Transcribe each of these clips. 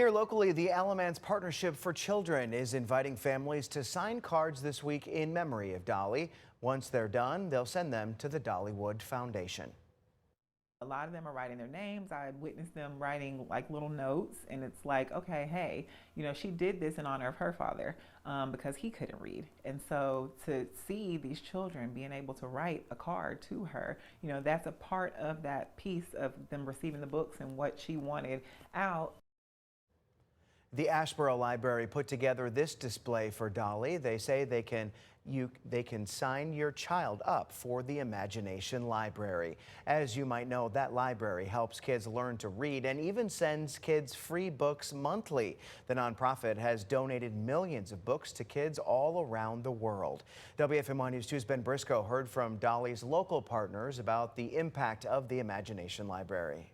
Here locally, the Alamance Partnership for Children is inviting families to sign cards this week in memory of Dolly. Once they're done, they'll send them to the Dollywood Foundation. A lot of them are writing their names. I witnessed them writing like little notes, and it's like, okay, hey, she did this in honor of her father because he couldn't read. And so to see these children being able to write a card to her, that's a part of that piece of them receiving the books and what she wanted out. The Asheboro Library put together this display for Dolly. They say they can sign your child up for the Imagination Library. As you might know, that library helps kids learn to read and even sends kids free books monthly. The nonprofit has donated millions of books to kids all around the world. WFMY News 2's Ben Briscoe heard from Dolly's local partners about the impact of the Imagination Library.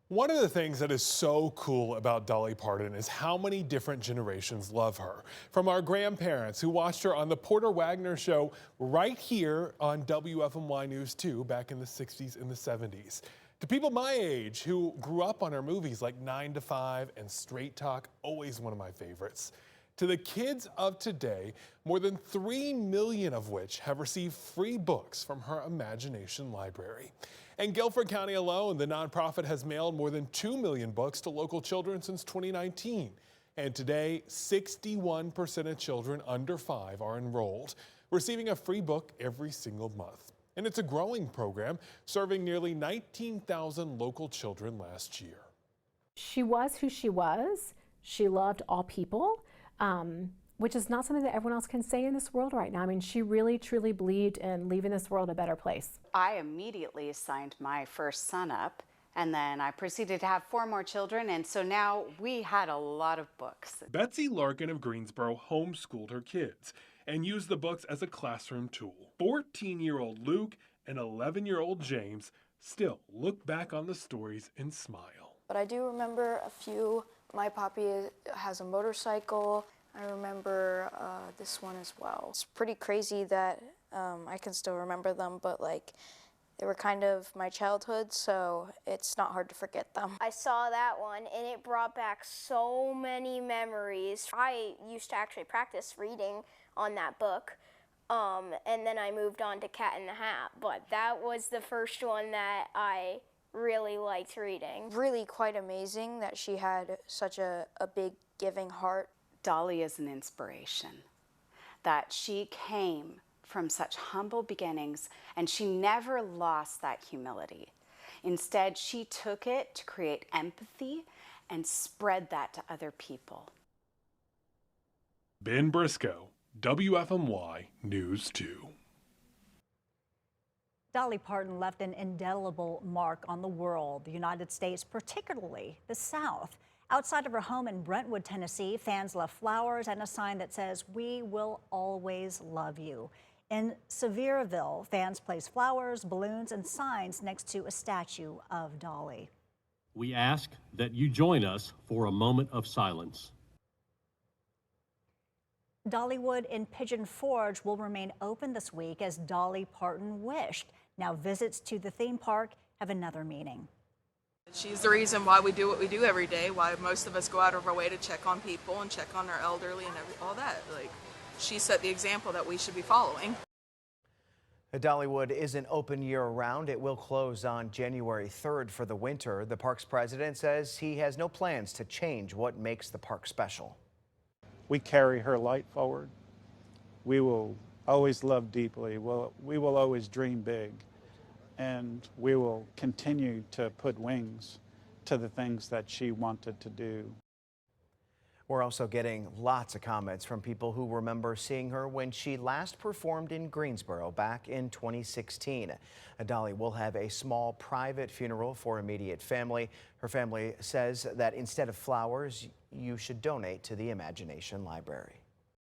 One of the things that is so cool about Dolly Parton is how many different generations love her. From our grandparents who watched her on the Porter Wagner show right here on WFMY News 2 back in the 60s and the 70s, to people my age who grew up on her movies like 9 to 5 and Straight Talk, always one of my favorites. To the kids of today, more than 3 million of which have received free books from her Imagination Library. In Guilford County alone, the nonprofit has mailed more than 2 million books to local children since 2019. And today, 61% of children under 5 are enrolled, receiving a free book every single month. And it's a growing program, serving nearly 19,000 local children last year. She was who she was. She loved all people. Which is not something that everyone else can say in this world right now. I mean, she really, truly believed in leaving this world a better place. I immediately signed my first son up, and then I proceeded to have 4 more children, and so now we had a lot of books. Betsy Larkin of Greensboro homeschooled her kids and used the books as a classroom tool. 14-year-old Luke and 11-year-old James still look back on the stories and smile. But I do remember a few. My poppy has a motorcycle. I remember this one as well. It's pretty crazy that I can still remember them, but they were kind of my childhood, so it's not hard to forget them. I saw that one and it brought back so many memories. I used to actually practice reading on that book, and then I moved on to Cat in the Hat, but that was the first one that I really liked reading. Really quite amazing that she had such a big giving heart. Dolly is an inspiration, that she came from such humble beginnings and she never lost that humility. Instead, she took it to create empathy and spread that to other people. Ben Briscoe, WFMY News 2. Dolly Parton left an indelible mark on the world, the United States, particularly the South. Outside of her home in Brentwood, Tennessee, fans left flowers and a sign that says, "We will always love you." In Sevierville, fans placed flowers, balloons, and signs next to a statue of Dolly. We ask that you join us for a moment of silence. Dollywood in Pigeon Forge will remain open this week as Dolly Parton wished. Now visits to the theme park have another meaning. She's the reason why we do what we do every day, why most of us go out of our way to check on people and check on our elderly and all that. She set the example that we should be following. Dollywood isn't open year-round. It will close on January 3rd for the winter. The park's president says he has no plans to change what makes the park special. We carry her light forward. We will always love deeply. We will always dream big. And we will continue to put wings to the things that she wanted to do. We're also getting lots of comments from people who remember seeing her when she last performed in Greensboro back in 2016. Dolly will have a small private funeral for immediate family. Her family says that instead of flowers, you should donate to the Imagination Library.